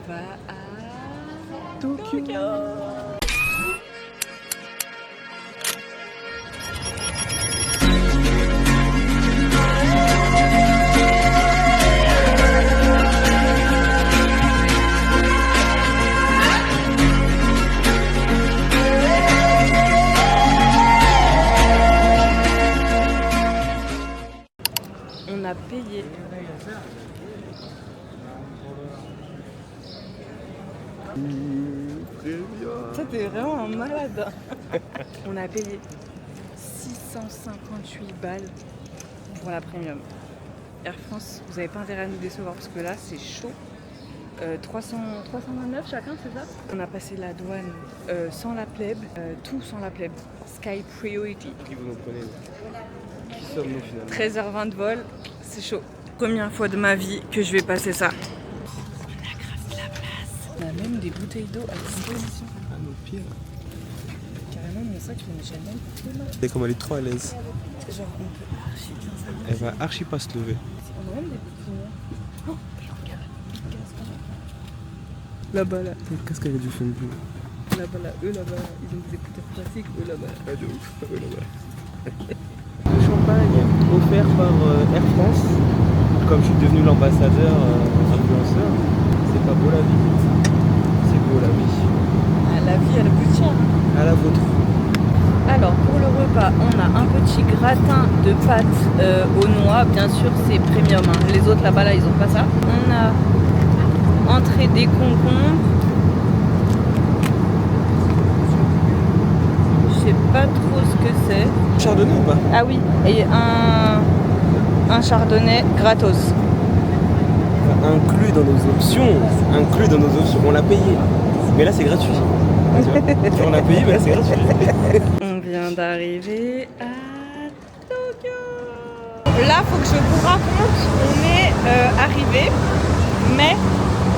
va à Tokyo. On a payé. Ça t'es vraiment un malade. On a payé 658 balles pour la premium. Air France, vous n'avez pas intérêt à nous décevoir parce que là c'est chaud. 329 chacun, c'est ça? On a passé la douane sans la plèbe, tout sans la plèbe. Sky Priority. Qui vous nous prenez? Qui sommes-nous finalement? 13h20 de vol, c'est chaud. Combien de fois de ma vie que je vais passer ça? On a grave de la place. On a même des bouteilles d'eau à disposition. À nos pieds. Carrément, mon sac, il me gêne même pas. C'est comme elle est trop à l'aise. Genre, on peut archi bien ça. Elle va archi pas se lever. On a même des petits lumières. Oh, regarde, là-bas, là. Qu'est-ce qu'elle a du fun bleu? Là-bas, là, eux là-bas, ils ont des écouteurs classiques, eux là-bas. Ah, de ouf, eux là-bas. Le champagne offert par Air France. Comme je suis devenu l'ambassadeur influenceur, c'est pas beau la vie. C'est beau la vie. Ah, la vie, elle a plus de chien. À la vôtre. Alors, pour le repas, on a un petit gratin de pâtes aux noix. Bien sûr, c'est premium. Hein. Les autres là-bas, là, ils ont pas ça. On a entrée des concombres. Je sais pas trop ce que c'est. Chardonnay ou pas? Ah oui, et un chardonnay gratos. Inclus dans nos options. Inclus dans nos options. On l'a payé. Mais là, c'est gratuit. On l'a payé, mais là, c'est gratuit. On vient d'arriver à Tokyo. Là, faut que je vous raconte, on est arrivé, mais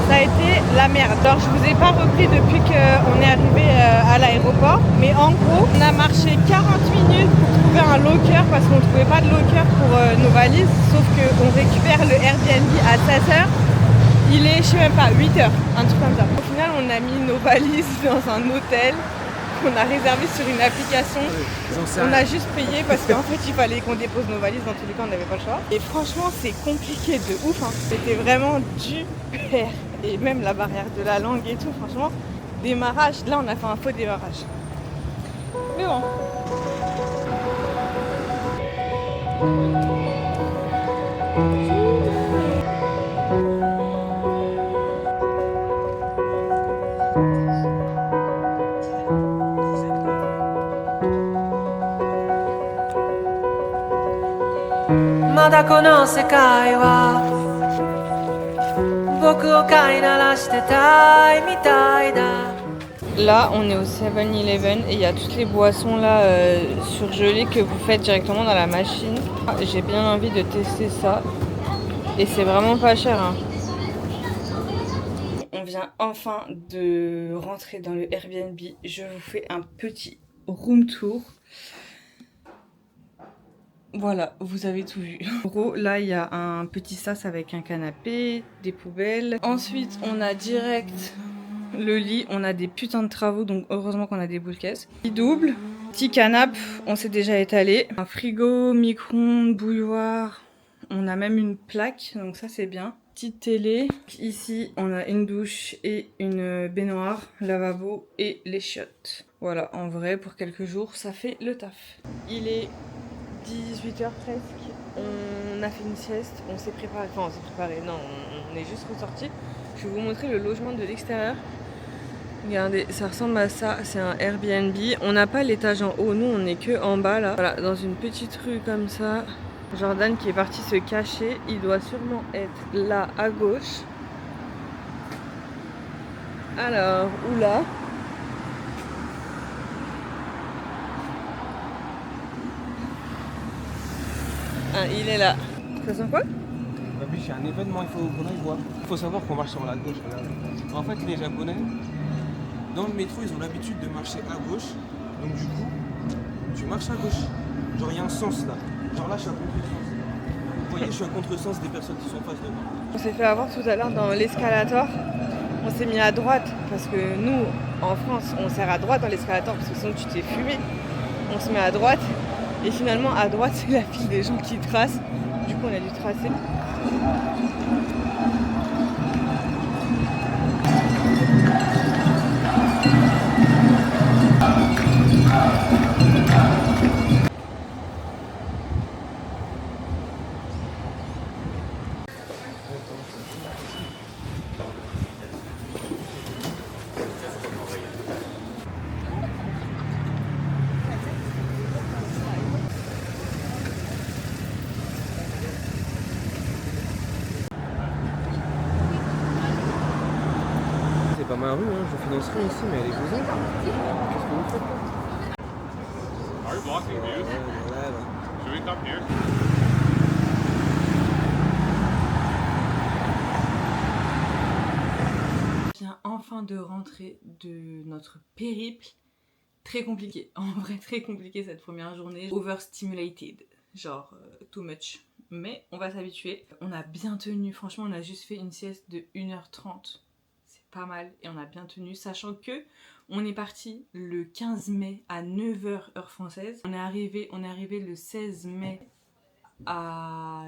ça a été la merde. Alors, je vous ai pas repris depuis qu'on est arrivé à l'aéroport, mais en gros, on a marché 40 minutes pour trouver un locker parce qu'on ne trouvait pas de locker pour nos valises, sauf qu'on récupère le Airbnb à 16h. Il est, je sais même pas, 8h, un truc comme ça. Au final, on a mis nos valises dans un hôtel qu'on a réservé sur une application. On a juste payé parce qu'en fait, il fallait qu'on dépose nos valises. Dans tous les cas, on n'avait pas le choix. Et franchement, c'est compliqué de ouf. Hein. C'était vraiment du père. Et même la barrière de la langue et tout, franchement, démarrage. Là, on a fait un faux démarrage. Mais bon. Là, on est au 7-Eleven et il y a toutes les boissons là surgelées que vous faites directement dans la machine. J'ai bien envie de tester ça et c'est vraiment pas cher. Hein. On vient enfin de rentrer dans le Airbnb. Je vous fais un petit room tour. Voilà, vous avez tout vu. En gros, là, il y a un petit sas avec un canapé, des poubelles. Ensuite, on a direct le lit. On a des putains de travaux, donc heureusement qu'on a des boules caisses. Lit double, petit canapé, on s'est déjà étalé. Un frigo, micro-ondes, bouilloire. On a même une plaque, donc ça, c'est bien. Petite télé. Ici, on a une douche et une baignoire, lavabo et les chiottes. Voilà, en vrai, pour quelques jours, ça fait le taf. Il est 18h presque, on a fait une sieste, on s'est préparé, non, on est juste ressorti. Je vais vous montrer le logement de l'extérieur. Regardez, ça ressemble à ça, c'est un Airbnb. On n'a pas l'étage en haut, nous on est que en bas là. Voilà, dans une petite rue comme ça. Jordan qui est parti se cacher, il doit sûrement être là à gauche. Alors, où là? Ah, il est là. Ça sent quoi? Babi, c'est un événement, il faut qu'on aille voir. Il faut savoir qu'on marche sur la gauche. Regarde. En fait, les Japonais, dans le métro, ils ont l'habitude de marcher à gauche. Donc du coup, tu marches à gauche. Genre, il y a un sens là. Genre là, je suis à contresens. Vous voyez, je suis à contresens des personnes qui sont en face de moi. On s'est fait avoir tout à l'heure dans l'escalator. on s'est mis à droite parce que nous, en France, on sert à droite dans l'escalator parce que sinon tu t'es fumé. On se met à droite et finalement à droite c'est la file des gens qui tracent. Du coup on a dû tracer. C'est pas ma rue, hein. Je finance rien ici, mais elle est posée. Qu'est-ce que vous faites là? Are you blocking views? Should we come here? On vient enfin de rentrer de notre périple. Très compliqué, en vrai très compliqué cette première journée. Overstimulated, genre too much. Mais on va s'habituer. On a bien tenu, franchement on a juste fait une sieste de 1h30. C'est pas mal et on a bien tenu, sachant que on est parti le 15 mai à 9h heure française. On est arrivé le 16 mai à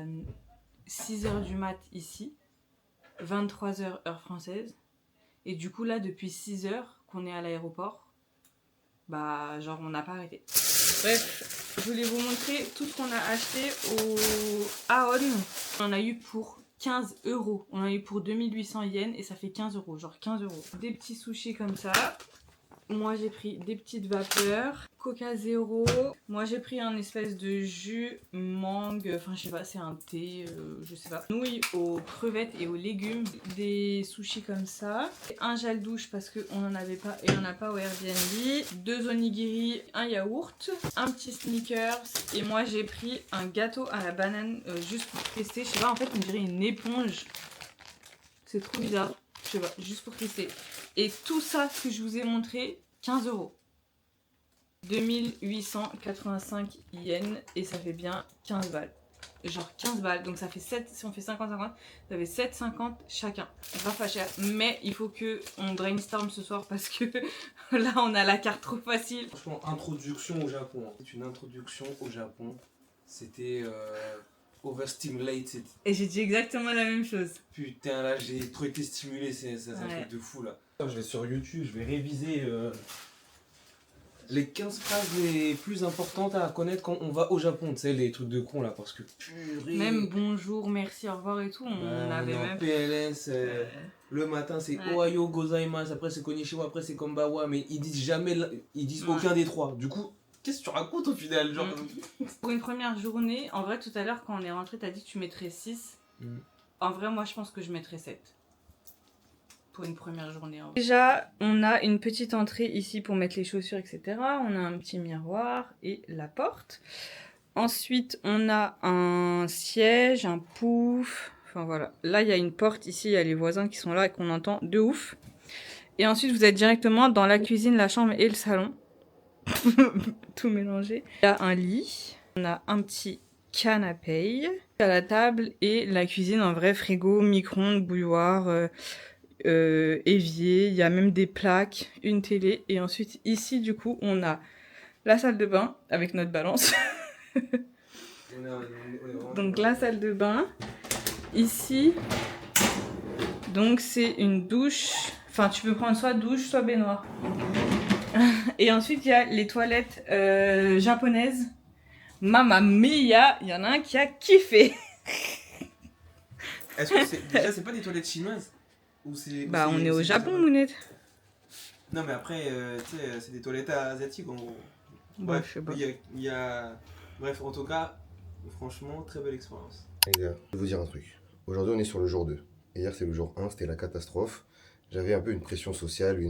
6h du mat ici, 23h heure française. Et du coup là depuis 6h qu'on est à l'aéroport, bah genre on n'a pas arrêté. Bref, je voulais vous montrer tout ce qu'on a acheté au Aon. On en a eu pour 15 €. On en a eu pour 2800 yens et ça fait 15 €, genre 15 €. Des petits sushis comme ça. Moi j'ai pris des petites vapeurs, Coca Zéro. Moi j'ai pris un espèce de jus mangue, enfin je sais pas, c'est un thé, je sais pas. Nouilles aux crevettes et aux légumes, des sushis comme ça. Un gel douche parce qu'on en avait pas et on n'a pas au Airbnb. 2 onigiri, un yaourt, un petit sneakers. Et moi j'ai pris un gâteau à la banane juste pour tester. Je sais pas, en fait on dirait une éponge. C'est trop bizarre. Je sais pas, juste pour tester. Et tout ça que je vous ai montré, 15 €. 2885 yens et ça fait bien 15 balles. Genre 15 balles, donc ça fait 7, si on fait 50-50, ça fait 7,50 chacun. Grave pas cher, mais il faut que on brainstorm ce soir parce que là on a la carte trop facile. Franchement, introduction au Japon. C'est une introduction au Japon. C'était overstimulated. Et j'ai dit exactement la même chose. Putain, là j'ai trop été stimulé, c'est un truc de fou là. Je vais sur YouTube, je vais réviser les 15 phrases les plus importantes à connaître quand on va au Japon. Tu sais, les trucs de con là, parce que purée. Même bonjour, merci, au revoir et tout, on avait en même. PLS, le matin c'est Ohayo gozaimasu, après c'est konnichiwa, après c'est konbawa, mais ils disent jamais, ils disent aucun des trois. Du coup, qu'est-ce que tu racontes au final genre... Pour une première journée, en vrai tout à l'heure quand on est rentré, t'as dit que tu mettrais 6. En vrai moi je pense que je mettrais 7. Pour une première journée. Déjà, on a une petite entrée ici pour mettre les chaussures, etc. On a un petit miroir et la porte. Ensuite, on a un siège, un pouf. Enfin voilà. Là, il y a une porte ici, il y a les voisins qui sont là et qu'on entend de ouf. Et ensuite, vous êtes directement dans la cuisine, la chambre et le salon. Tout mélangé. Il y a un lit. On a un petit canapé à la table et la cuisine en vrai frigo, micro-ondes, bouilloire. Évier, il y a même des plaques, une télé et ensuite ici du coup on a la salle de bain avec notre balance. Donc la salle de bain ici, donc c'est une douche, enfin tu peux prendre soit douche soit baignoire. Et ensuite il y a les toilettes japonaises. Mamma mia, il y en a un qui a kiffé. Est-ce que c'est pas des toilettes chinoises? Bah on est au Japon, Mounette. Non mais après, tu sais, c'est des toilettes asiatiques en gros. Bref, je sais pas. Il y a... Bref, en tout cas, franchement, très belle expérience. Les gars, je vais vous dire un truc. Aujourd'hui, on est sur le jour 2. Hier, c'est le jour 1, c'était la catastrophe. J'avais un peu une pression sociale,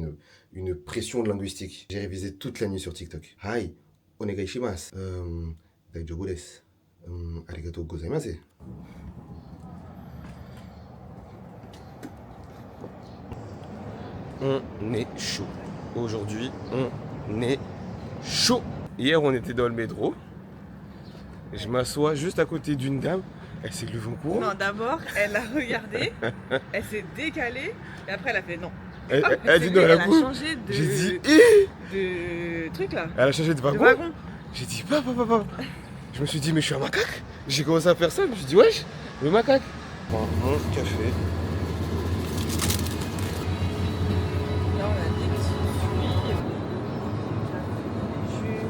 une pression de linguistique. J'ai révisé toute la nuit sur TikTok. Hi, onegai shimasu. Daijoubu desu. Arigatou gozaimasu. On est chaud. Aujourd'hui, on est chaud. Hier, on était dans le métro. Je m'assois juste à côté d'une dame. Elle s'est levée en courant. Non, d'abord, elle a regardé, elle s'est décalée, et après elle a fait non. Elle Hop, a dit non, elle elle a a bout. changé de... J'ai dit de truc là. Elle a changé de De wagon. wagon. J'ai dit papa. Je me suis dit mais je suis un macaque. J'ai commencé à faire ça, je me suis dit wesh, le macaque. Bon, mon café. Là, on a des petits fruits. Jus.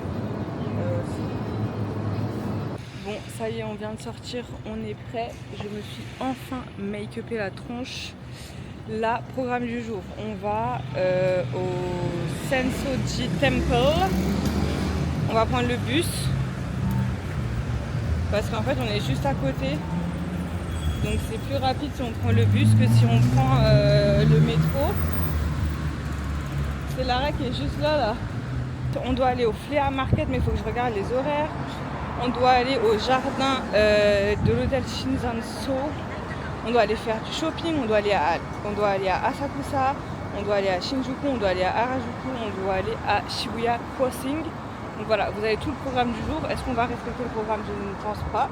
Bon, ça y est, on vient de sortir, on est prêt. Je me suis enfin make-upé la tronche. Là, programme du jour, on va au Sensoji Temple. On va prendre le bus. Parce qu'en fait, on est juste à côté. Donc c'est plus rapide si on prend le bus que si on prend le métro. C'est Lara qui est juste là. On doit aller au Flea Market, mais il faut que je regarde les horaires. On doit aller au jardin de l'hôtel Shinzanso. On doit aller faire du shopping. On doit aller à Asakusa. On doit aller à Shinjuku. On doit aller à Harajuku. On doit aller à Shibuya Crossing. Donc voilà, vous avez tout le programme du jour. Est-ce qu'on va respecter le programme? Je ne pense pas.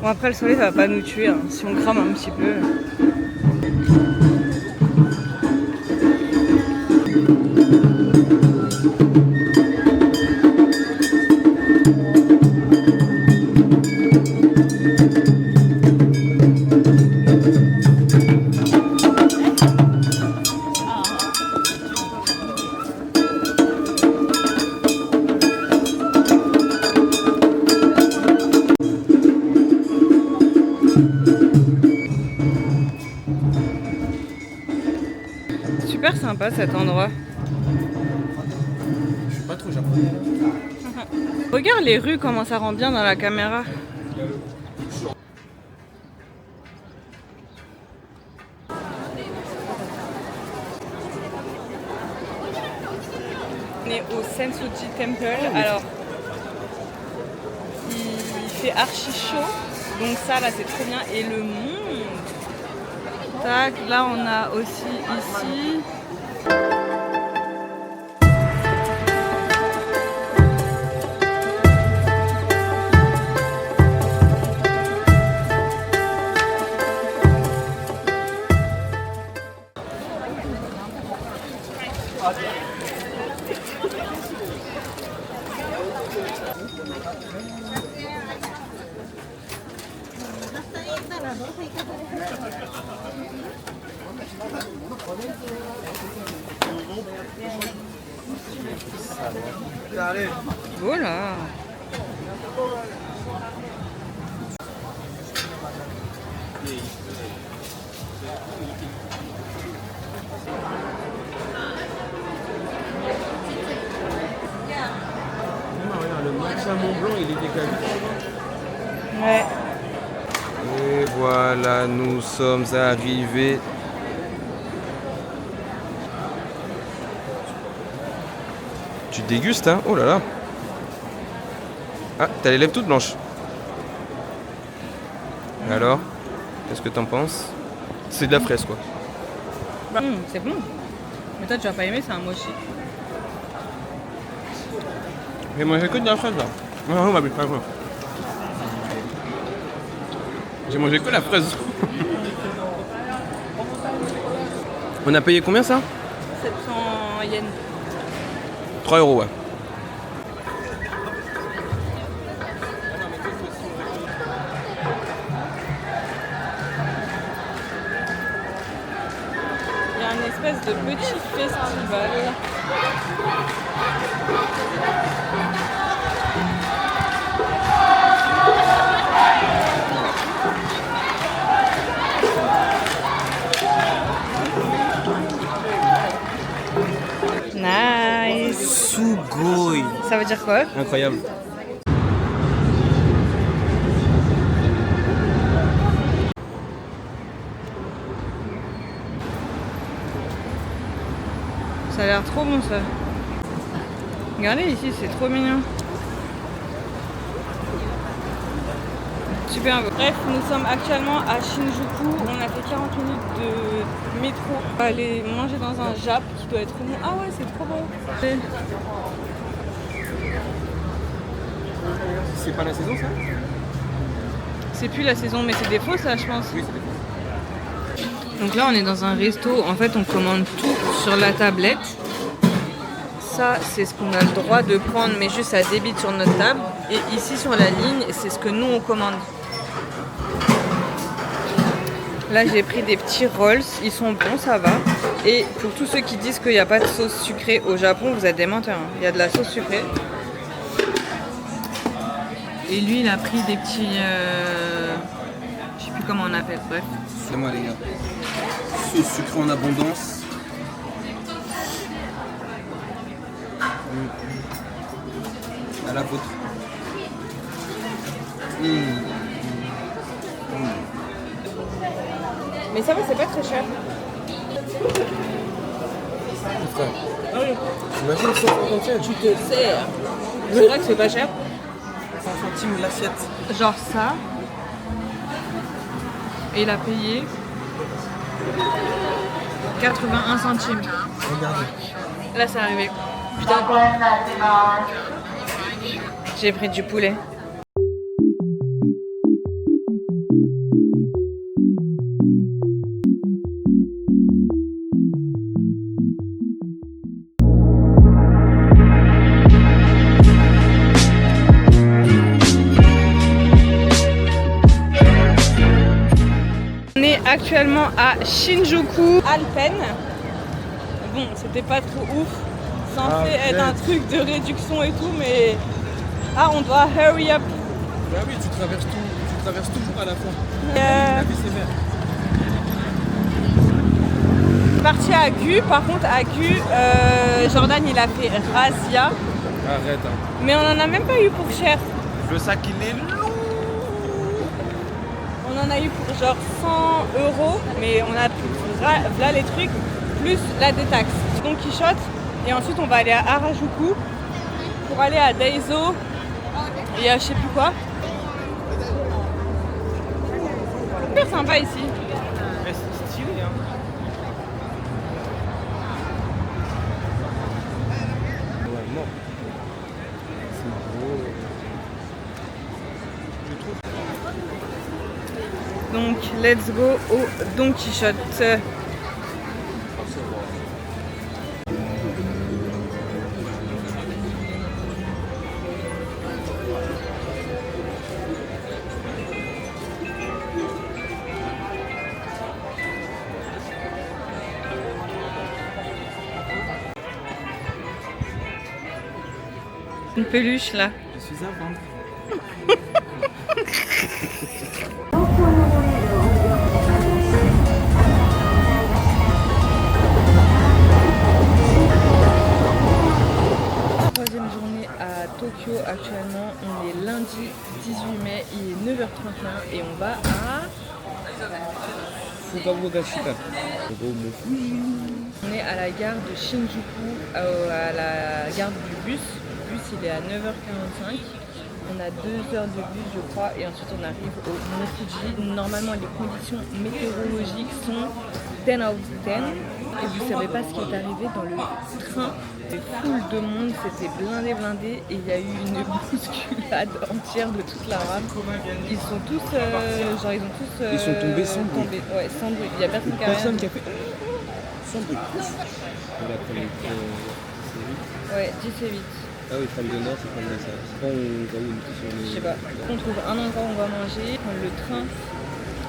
Bon, après le soleil ça va pas nous tuer hein, si on crame un petit peu. Super sympa cet endroit. Je suis pas trop japonais. Regarde les rues, comment ça rend bien dans la caméra. On est au Sensoji Temple. Alors, il fait archi chaud. Donc ça là c'est trop bien. Et le monde. Tac, là on a aussi ici. Voilà. Le matcha Mont Blanc, il est décalé. Ouais. Et voilà, nous sommes arrivés. Tu dégustes, hein? Oh là là. Ah, t'as les lèvres toutes blanches. Alors, qu'est-ce que t'en penses? C'est de la fraise, quoi. C'est bon. Mais toi tu vas pas aimer, c'est un mochi. J'ai mangé que de la fraise, là. Non, ma belle, pas vrai. J'ai mangé que la fraise. On a payé combien, ça? 700 yens. 3 €, ouais. Il y a une espèce de petit festival. Nice. Sugoi. Ça veut dire quoi? Incroyable. l'air trop bon ça. Regardez ici, c'est trop mignon. Super beau. Bref, nous sommes actuellement à Shinjuku. On a fait 40 minutes de métro. On va aller manger dans un Jap qui doit être bon. Ah ouais, c'est trop bon. C'est pas la saison ça? C'est plus la saison, mais c'est des faux ça, je pense. Oui, c'est des faux. Donc là, on est dans un resto. En fait, on commande tout sur la tablette. Ça, c'est ce qu'on a le droit de prendre, mais juste ça débite sur notre table. Et ici, sur la ligne, c'est ce que nous, on commande. Là, j'ai pris des petits rolls. Ils sont bons, ça va. Et pour tous ceux qui disent qu'il n'y a pas de sauce sucrée au Japon, vous êtes des menteurs. Hein. Il y a de la sauce sucrée. Et lui, il a pris des petits... je sais plus comment on appelle, bref. C'est moi les gars. Sauce sucrée en abondance. À la vôtre. Mais ça va, c'est pas très cher. Frère, t'imagines 150 yens? Tu te sers. C'est vrai que c'est pas cher. 100 centimes l'assiette. Genre ça. Et il a payé 81 centimes. Regardez. Là, c'est arrivé. Putain. J'ai pris du poulet. On est actuellement à Shinjuku Alpen. Bon, c'était pas trop ouf. Censé être un truc de réduction et tout, mais ah, on doit hurry up. Bah oui, tu traverses toujours à la fin. Euh, La vie sévère. Parti à Gu, par contre à Gu, Jordan il a fait Razia, Arrête hein. mais on en a même pas eu pour cher. Le sac il est lourd. On en a eu pour genre 100 €, mais on a pris là les trucs, plus la détaxe. Donc Quichotte, et ensuite on va aller à Harajuku pour aller à Daiso et à je sais plus quoi. Super sympa ici. Mais c'est stylé hein. Ouais, non. C'est beau. Je trouve. Donc let's go au Don Quichotte. Une peluche là. Je suis à vendre. Troisième journée à Tokyo actuellement. On est lundi 18 mai, il est 9h31 et on va à... On est à la gare de Shinjuku, à la gare du bus. Le bus il est à 9h45. On a 2 heures de bus je crois et ensuite on arrive au Mont Fuji. Normalement les conditions météorologiques sont 10 out of 10. Et vous savez pas ce qui est arrivé dans le train. Des foules de monde, c'était blindé et il y a eu une bousculade entière de toute la rame. Ils sont tous, Ils sont tombés sans bruit. tombés. Ouais, sans bruit. Il y a personne qui a Personne qui rien. a fait sans bruit. Ouais, 10 et 8. Ah oui, femme de nord, c'est comme ça. C'est pas on va où sur les... Je sais pas. On trouve un endroit où on va manger, prendre le train,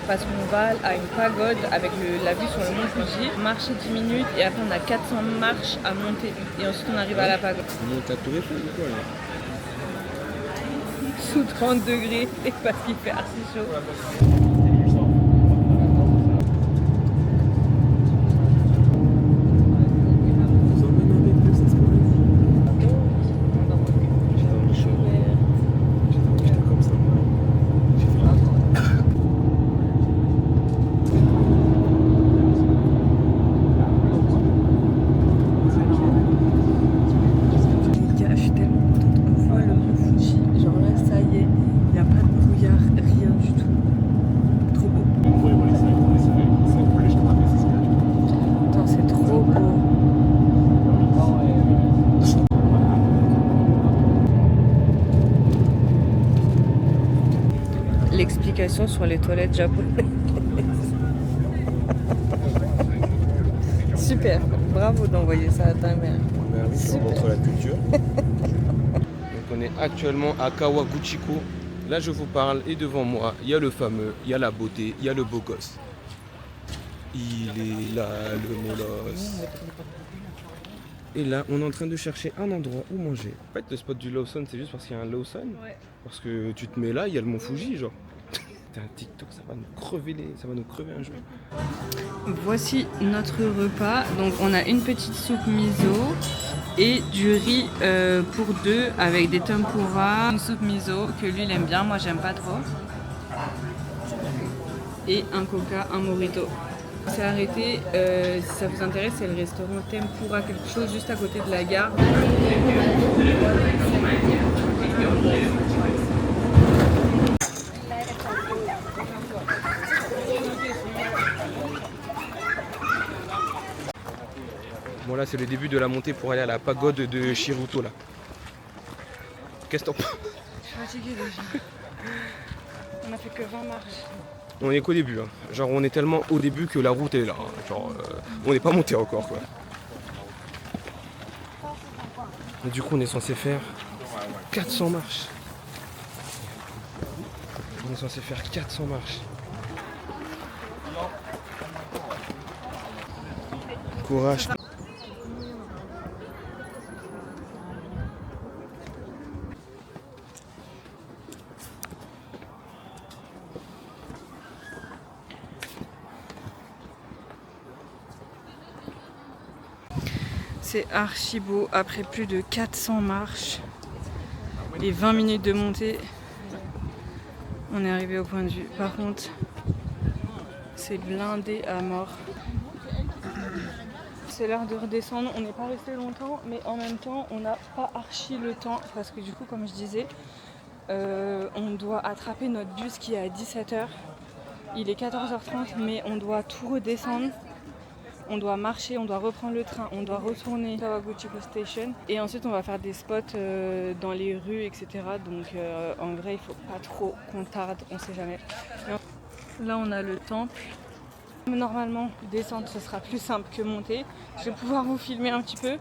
parce qu'on va à une pagode avec la vue sur le mont Fuji, marcher 10 minutes et après on a 400 marches à monter. Et ensuite on arrive à la pagode. On monte à Tour Eiffel ou quoi là? Sous 30 degrés parce qu'il fait assez chaud. indications sur les toilettes japonaises. Super, bravo d'envoyer ça à ta mère. Ben oui, ça montre la culture. Donc on est actuellement à Kawaguchiko. Là je vous parle et devant moi, il y a le fameux, il y a la beauté, il y a le beau gosse. Il est là, le molosse. Et là, on est en train de chercher un endroit où manger. En fait, le spot du Lawson, c'est juste parce qu'il y a un Lawson. Ouais. Parce que tu te mets là, il y a le mont Fuji, genre. T'as un TikTok, ça va nous crever un jour. Voici notre repas. Donc on a une petite soupe miso et du riz pour deux avec des tempura. Une soupe miso que lui il aime bien, moi j'aime pas trop. Et un coca, un mojito. On s'est arrêté, si ça vous intéresse, c'est le restaurant Tempura quelque chose juste à côté de la gare. Bon là c'est le début de la montée pour aller à la pagode de Shiruto là. Qu'est-ce que t'en penses? Je suis fatiguée déjà. On a fait que 20 marches. On est qu'au début, hein. Genre on est tellement au début que la route est là, hein. Genre on n'est pas monté encore quoi. Et du coup on est censé faire 400 marches. On est censé faire 400 marches. Courage. C'est archi beau après plus de 400 marches et 20 minutes de montée. On est arrivé au point de vue. Par contre, c'est blindé à mort. C'est l'heure de redescendre. On n'est pas resté longtemps, mais en même temps, on n'a pas archi le temps parce que du coup, comme je disais, on doit attraper notre bus qui est à 17h. Il est 14h30, mais on doit tout redescendre. On doit marcher, on doit reprendre le train, on doit retourner à Kawaguchiko Station et ensuite on va faire des spots dans les rues, etc. Donc en vrai, il faut pas trop qu'on tarde, on sait jamais. Là, on a le temple. Normalement, descendre, ce sera plus simple que monter. Je vais pouvoir vous filmer un petit peu.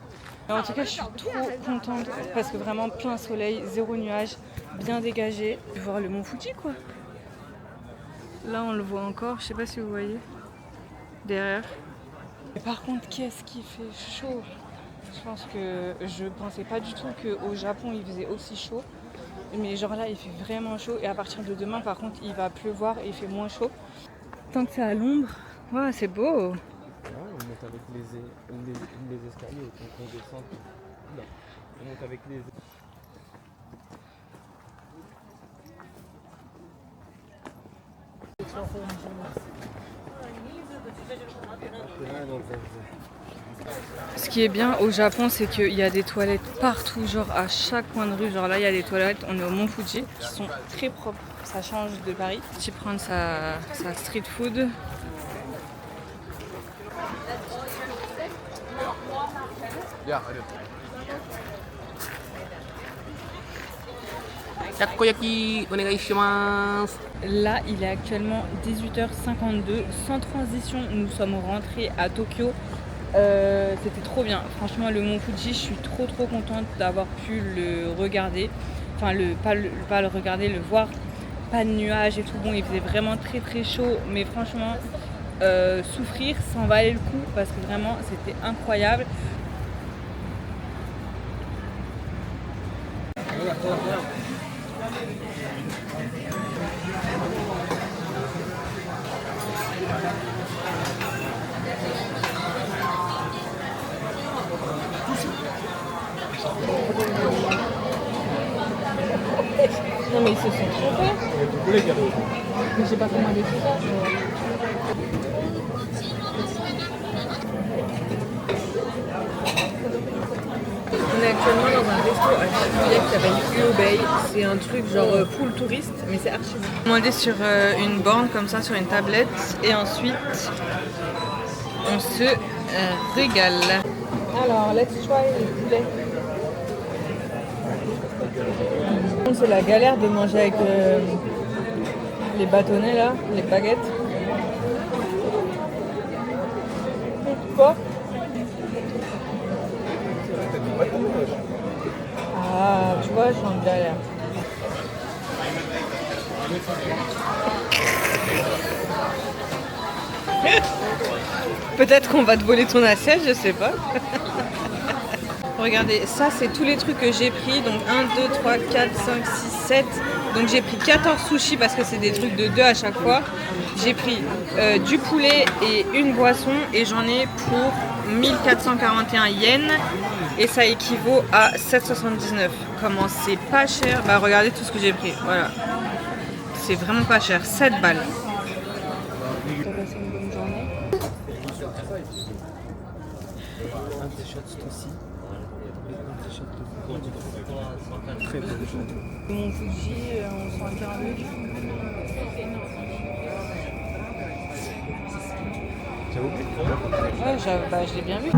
Mais en tout cas, je suis trop contente parce que vraiment plein soleil, zéro nuage, bien dégagé. Je vais voir le mont Fuji, quoi. Là, on le voit encore, je sais pas si vous voyez, derrière. Mais par contre, qu'est-ce qui fait chaud? Je pense que je pensais pas du tout qu'au Japon il faisait aussi chaud. Mais genre là il fait vraiment chaud et à partir de demain par contre il va pleuvoir et il fait moins chaud. Tant que c'est à l'ombre, ouais, c'est beau. Ouais, on monte avec les escaliers, donc on descend. Là, on monte avec les... Ce qui est bien au Japon, c'est qu'il y a des toilettes partout, genre à chaque coin de rue. Genre là, il y a des toilettes, on est au Mont Fuji, qui sont très propres. Ça change de Paris. Tu prends sa street food. Takoyaki, onegaishimasu. Là, il est actuellement 18h52. Sans transition, nous sommes rentrés à Tokyo. C'était trop bien. Franchement, le Mont Fuji, je suis trop contente d'avoir pu le regarder. Enfin, pas le regarder, le voir. Pas de nuages et tout. Bon, il faisait vraiment très chaud. Mais franchement, souffrir, ça en valait le coup parce que vraiment, c'était incroyable. Non mais ils se sont trompés. Mais j'ai pas commandé tout ça. On est actuellement dans un resto à Shibuya qui s'appelle Kyobei. C'est un truc genre full touriste, mais c'est archi bon. On est sur une borne comme ça, sur une tablette. Et ensuite, on se régale. Alors, let's try le poulet. C'est la galère de manger avec Les bâtonnets là, les baguettes. Quoi? Ah, tu vois, je suis en galère. Peut-être qu'on va te voler ton assiette, je sais pas. Regardez, ça c'est tous les trucs que j'ai pris. Donc 1, 2, 3, 4, 5, 6, 7. Donc j'ai pris 14 sushis parce que c'est des trucs de 2 à chaque fois. J'ai pris du poulet et une boisson et j'en ai pour 1441 yens. Et ça équivaut à 7,79. Comment c'est pas cher? Bah regardez tout ce que j'ai pris, voilà. C'est vraiment pas cher, 7 balles. T'as passé une bonne journée? Un t-shirt Stussy. Un t-shirt de très belle journée. Mon Fuji, on s'en interview. T'as oublié? Ouais, je l'ai bien vu.